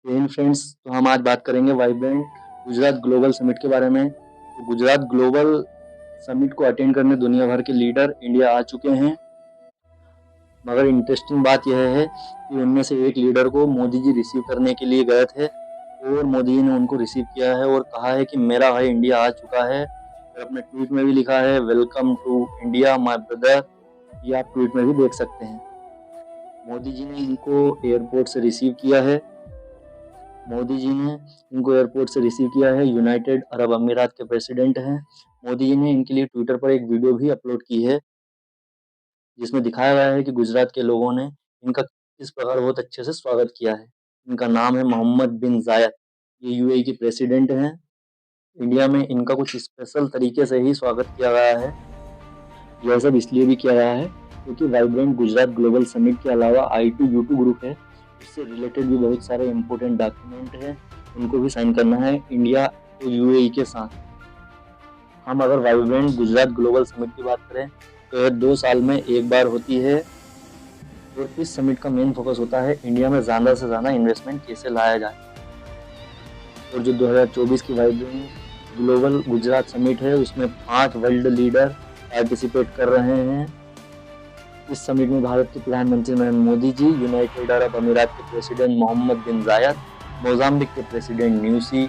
Friends, तो हम आज बात करेंगे वाइब्रेंट गुजरात ग्लोबल समिट के बारे में। तो गुजरात ग्लोबल समिट को अटेंड करने दुनिया भर के लीडर इंडिया आ चुके हैं, मगर इंटरेस्टिंग बात यह है कि उनमें से एक लीडर को मोदी जी रिसीव करने के लिए गए थे और मोदी जी ने उनको रिसीव किया है और कहा है कि मेरा भाई इंडिया आ चुका है। और अपने ट्वीट में भी लिखा है, welcome to India my brother. ये आप ट्वीट में भी देख सकते हैं। मोदी जी ने इनको एयरपोर्ट से रिसीव किया है। यूनाइटेड अरब अमीरात के प्रेसिडेंट हैं। मोदी जी ने इनके लिए ट्विटर पर एक वीडियो भी अपलोड की है, जिसमें दिखाया गया है कि गुजरात के लोगों ने इनका किस प्रकार बहुत अच्छे से स्वागत किया है। इनका नाम है मोहम्मद बिन जायद। ये यूएई के प्रेसिडेंट हैं। इंडिया में इनका कुछ स्पेशल तरीके से ही स्वागत किया गया है। यह सब इसलिए भी किया गया है क्योंकि वाइब्रेंट गुजरात ग्लोबल समिट के अलावा I2U2 ग्रुप है। इससे रिलेटेड भी बहुत सारे इम्पोर्टेंट डॉक्यूमेंट हैं, उनको भी साइन करना है इंडिया और यूएई के साथ। हम अगर वाइब्रेंट गुजरात ग्लोबल समिट की बात करें तो यह 2 साल में एक बार होती है और इस समिट का मेन फोकस होता है इंडिया में ज़्यादा से ज़्यादा इन्वेस्टमेंट कैसे लाया जाए। और जो 2024 की वाइब्रेंट ग्लोबल गुजरात समिट है उसमें 5 वर्ल्ड लीडर पार्टिसिपेट कर रहे हैं। इस समिट में भारत के प्रधानमंत्री नरेंद्र मोदी जी, यूनाइटेड अरब अमीरात के प्रेसिडेंट मोहम्मद बिन जायद, मोजाम्बिक के प्रेसिडेंट न्यूसी,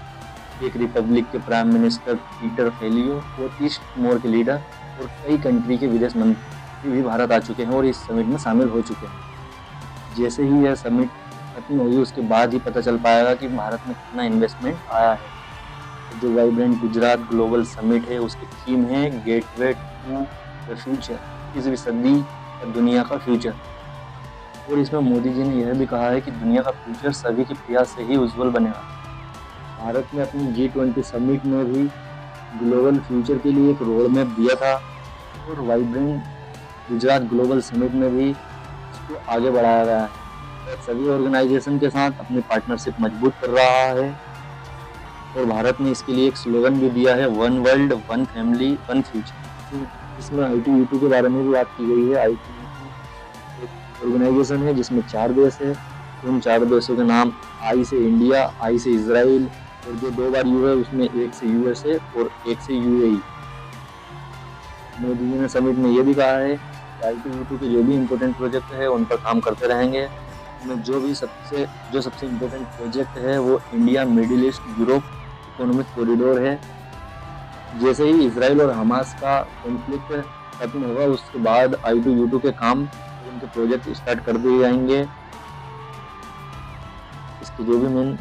चेक रिपब्लिक के प्राइम मिनिस्टर पीटर फेलियो और ईस्ट तिमोर के लीडर और कई कंट्री के विदेश मंत्री भी भारत आ चुके हैं और इस समिट में शामिल हो चुके हैं। जैसे ही यह समिट खत्म होगी उसके बाद ही पता चल पाएगा कि भारत में कितना इन्वेस्टमेंट आया है। जो वाइब्रेंट गुजरात ग्लोबल समिट है उसकी थीम है गेटवे टू द फ्यूचर, इस सदी दुनिया का फ्यूचर। और इसमें मोदी जी ने यह भी कहा है कि दुनिया का फ्यूचर सभी के प्रयास से ही उज्जवल बनेगा। भारत ने अपनी G20 समिट में भी ग्लोबल फ्यूचर के लिए एक रोड मैप दिया था और वाइब्रेंट गुजरात ग्लोबल समिट में भी इसको आगे बढ़ाया गया है। सभी ऑर्गेनाइजेशन के साथ अपनी पार्टनरशिप मजबूत कर रहा है और भारत ने इसके लिए एक स्लोगन भी दिया है, one world one family one future. इसमें I2U2 के बारे में भी बात की गई है। I2U2 एक ऑर्गेनाइजेशन है जिसमें 4 देश है। उन 4 देशों के नाम I से इंडिया, I से इजराइल और जो 2 बार यू है उसमें एक से USA और एक से UAE। मोदी जी ने समिट में ये भी कहा है कि I2U2 के जो भी इम्पोर्टेंट प्रोजेक्ट है उन पर काम करते रहेंगे। उनमें जो सबसे इम्पोर्टेंट प्रोजेक्ट है वो India middle east Europe economic corridor है। जैसे ही इजराइल और हमास का कॉन्फ्लिक्ट खत्म होगा उसके बाद I2U2 के काम उनके प्रोजेक्ट स्टार्ट कर दिए जाएंगे। इसके जो भी मेन